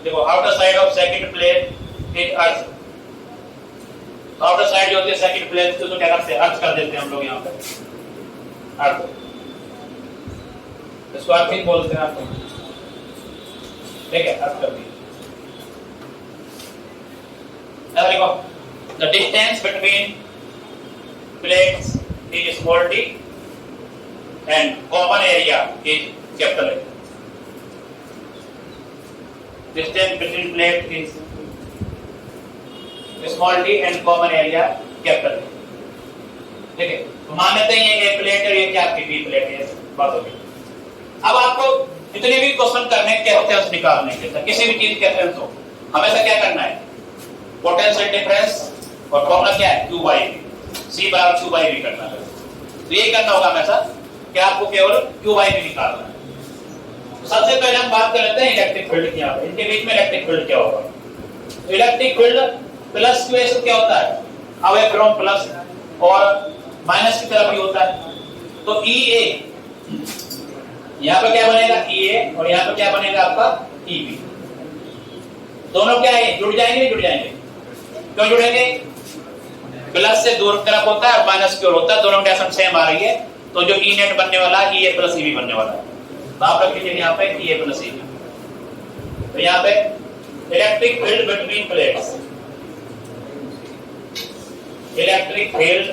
देखो outer side of second plate is earth. outer side जो होती है second plate तो क्या करते हैं अर्थ कर देते हैं हम लोग यहाँ पे अर्थ। इसको अर्थ ही बोलते हैं अर्थ। ठीक है अर्थ कर दिया। The distance between plates is small d and common area is capital A. Distance between plates is small d and common area capital A. ठीक है तो मान लेते हैं ये A प्लेट और ये क्या आपकी B प्लेट है बात होगी। अब आपको जितने भी क्वेश्चन करने के होते हैं उस निकालने के किसी भी चीज के रेफरेंस हो हमेशा क्या करना है पोटेंशियल डिफरेंस और फॉर्मूला क्या है Q by V C बराबर Q by V करना है। तो ये करना होगा हमेशा कि आपको केवल Q by V निकालना है। सबसे पहले हम बात कर लेते हैं इलेक्ट्रिक फील्ड की। यहाँ पे इनके बीच में इलेक्ट्रिक फील्ड क्या होगा। इलेक्ट्रिक फील्ड प्लस Q से क्या होता है अवे फ्रॉम प्लस और माइनस की तरफ ही होता है। तो EA यहाँ पे क्या बनेगा EA और यहाँ पे क्या बनेगा आपका EB। दोनों क्या है जुड़ जाएंगे जुड़ जाएंगे। क्यों जुड़ेंगे प्लस से दूर तरफ होता है और माइनस की ओर होता है। दोनों डायरेक्शन सेम आ रही है तो जो ई नेट बनने वाला है EA प्लस EB बनने वाला है। तो आप लोग कीजिए यहाँ पे EA प्लस EB। तो यहाँ पे electric field between plates electric field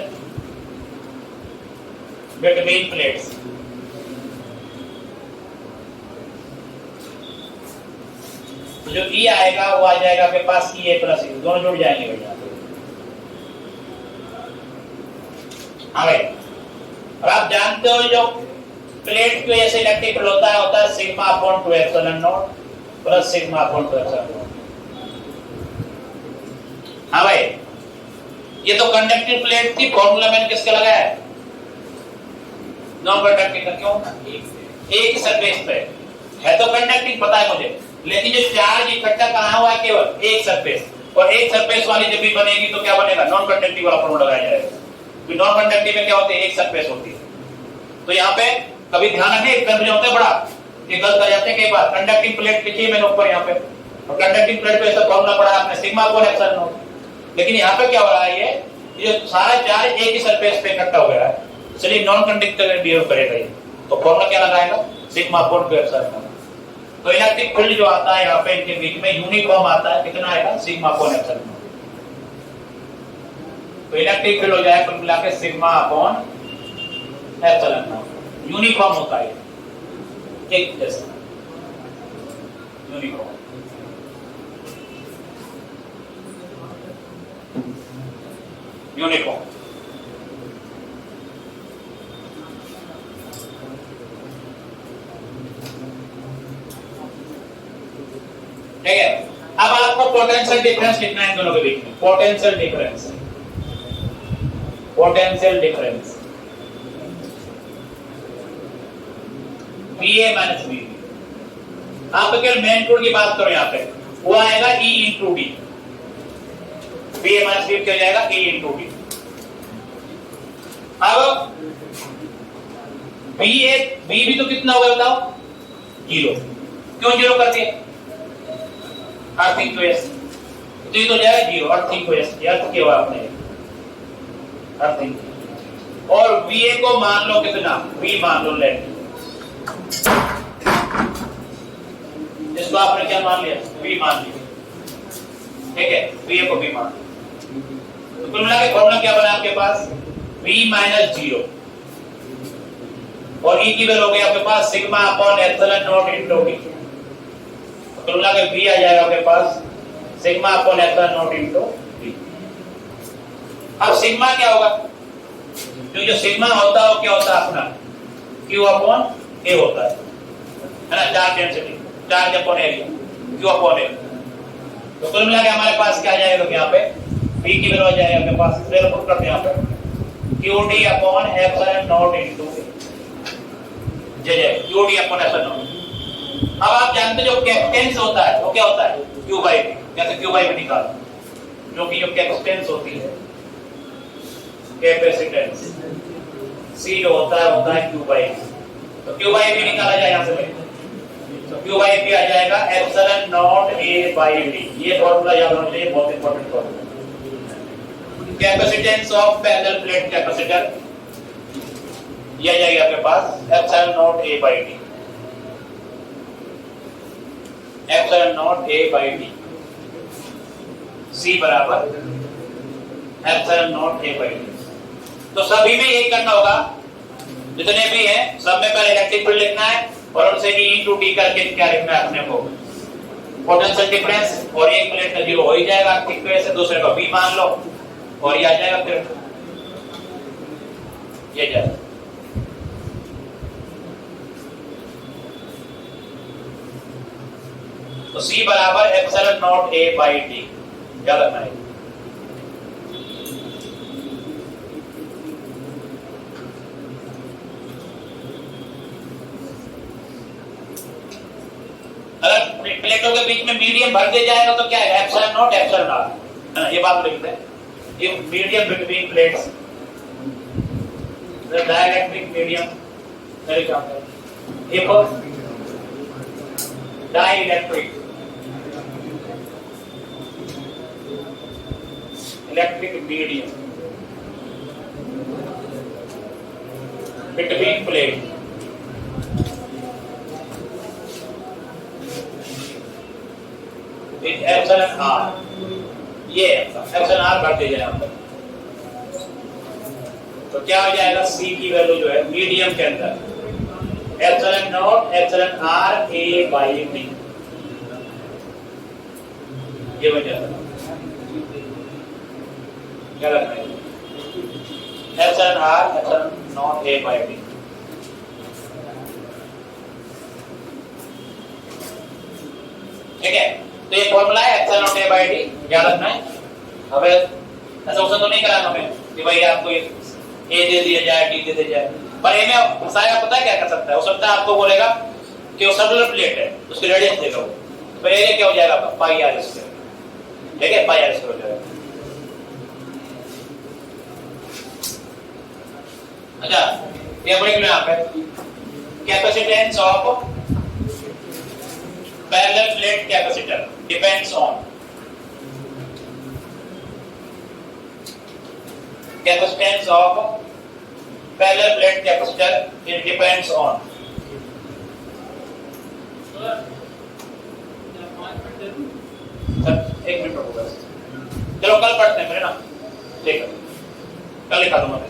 between plates तो जो E आएगा वो आ जाएगा आपके पास EA प्लस EB दोनों जुड़ जाएंगे भैया। हाँ भाई और आप जानते हो जो प्लेट की वजह से इलेक्ट्रिक फील्ड होता है sigma upon 2 epsilon not plus sigma upon 2 epsilon not. हाँ भाई ये तो कंडक्टिंग प्लेट थी फॉर्मूला मैंने किसका लगाया है नॉन कंडक्टिंग का। क्यों एक ही सरफेस पे है तो कंडक्टिंग पता है मुझे लेकिन जो चार्ज इकट्ठा कहाँ हुआ है केवल एक सरफेस और एक सरफेस वाली जब भी बनेगी तो क्या बनेगा नॉन कंडक्टिव वाला फॉर्मूला लगाया जाएगा। नॉन कंडक्टिव में क्या होती है एक सरफेस होती है। तो यहाँ पे कभी ध्यान रखिए कंफ्यूजन होता है बड़ा ये गलत कर जाते हैं कई बार। कंडक्टिंग प्लेट लिखिए मैंने ऊपर यहाँ पे और कंडक्टिंग प्लेट पे ऐसा फॉर्मूला पढ़ा आपने सिग्मा अपॉन एप्सिलॉन नॉट। लेकिन यहाँ पे क्या हो रहा है ये जो सारा चार्ज एक ही सरफेस पे इकट्ठा हो गया है इसलिए नॉन कंडक्टिव बिहेव करेगा ये। तो फॉर्मूला क्या लगाएगा सिग्मा अपॉन 2 एप्सिलॉन नॉट। तो इलेक्ट्रिक फील्ड जो आता है यहाँ पे इनके बीच में यूनिफॉर्म आता है कितना आएगा सिग्मा अपॉन एप्सिलॉन नॉट। तो इलेक्ट्रिक फील्ड हो जाए कुल मिला के sigma upon epsilon not. Uniform होता है एक जैसा यूनिफॉर्म। यूनिफॉर्म ठीक है। अब आपको पोटेंशियल डिफरेंस लिखना है दोनों के बीच में। Potential difference VA minus VB। आप केवल मेन टूल की बात करो यहाँ पे वो आएगा E into D. VA minus VB क्या जाएगा E इंटू डी। अब VB तो कितना होगा बताओ 0। क्यों 0 कर दिया अर्थिंग की वजह से। तो ये तो जाएगा 0 अर्थिंग की वजह से। अर्थ किया हुआ आपने अर्थिंग और VA को मान लो कितना V मान लो लेट इसको आपने क्या मान लिया V मान लिया। ठीक है, V को V मान। तो कुल मिला के फॉर्मूला क्या बना आपके पास, V माइनस 0 और E की वैल्यू हो गई आपके पास sigma upon epsilon naught into V। कुल मिला के V आ जाएगा आपके पास sigma upon epsilon naught into V। अब सिग्मा क्या होगा, जो सिग्मा होता है वो क्या होता है अपना Q अपॉन A होता है ना, charge density, charge upon area, Q upon A। तो कुल मिला के हमारे पास क्या आ जाएगा, तो यहाँ पे V की वैल्यू आ जाएगा आपके पास, इसलिए पुट करते हैं यहाँ पे QD upon epsilon naught into जय QD अपॉन एप्सिलॉन नॉट। अब आप जानते जो कैपेसिटेंस होता है वो क्या होता है, Q बाई V। जैसे Q बाई V निकालो, जो कि जो कैपेसिटेंस होती है, कैपेसिटेंस C जो होता है Q बाई V। तो Q बाई V निकाला जाए यहाँ से भाई, तो Q बाई V आ जाएगा epsilon naught A by V। ये फॉर्मूला याद होना चाहिए, बहुत important formula. Capacitance of parallel plate capacitor ये आ जाएगा आपके पास epsilon naught A by D, epsilon naught A by D। C बराबर epsilon naught A by D। तो सभी में यही करना होगा, जितने भी हैं सब में पहले इलेक्ट्रिक फील्ड लिखना है और उनसे E into D करके क्या लिखना है अपने को, पोटेंशियल डिफरेंस। और एक प्लेट का जीरो हो ही जाएगा ठीक वजह से, दूसरे का V मान लो और ये आ जाएगा, फिर ये जाएगा। तो C बराबर epsilon naught A by D, क्या रखना है। अगर प्लेटों के बीच में मीडियम भर दे जाएगा तो क्या है, एप्सिलॉन नॉट एप्सिलॉन आर, है ना, ये बात लिखते हैं। ये medium between plates, the dielectric medium, मेरे ख्याल से ये पर dielectric electric medium between plate, epsilon r, ये एप्सिलॉन आर भर दे जाए अंदर, तो क्या हो जाएगा, C की वैल्यू जो है मीडियम के अंदर epsilon naught epsilon r A by D, ये बन जाता है। क्या रखना है, epsilon r epsilon naught A by D। ठीक है, तो ये फॉर्मूला है epsilon naught A by D, याद रखना है। अब ऐसा क्वेश्चन तो नहीं कराना हमें कि भाई आपको A दे दिया जाए D दे दिया जाए, पर A में शायद पता है क्या कर सकता है, हो सकता है आपको बोलेगा कि वो सर्कुलर प्लेट है, उसकी रेडियस देगा वो, तो एरिया क्या हो जाएगा आपका पाई आर स्क्वायर। ठीक है, पाई आर स्क्वायर हो जाएगा। अच्छा, ये बड़ी क्लियर यहाँ पे capacitance of parallel plate capacitor depends on, capacitance of parallel plate capacitor, it depends on। Sir एक मिनट रुको बस, चलो कल पढ़ते हैं मेरे ना, ठीक है कल लिखा दूंगा मैं।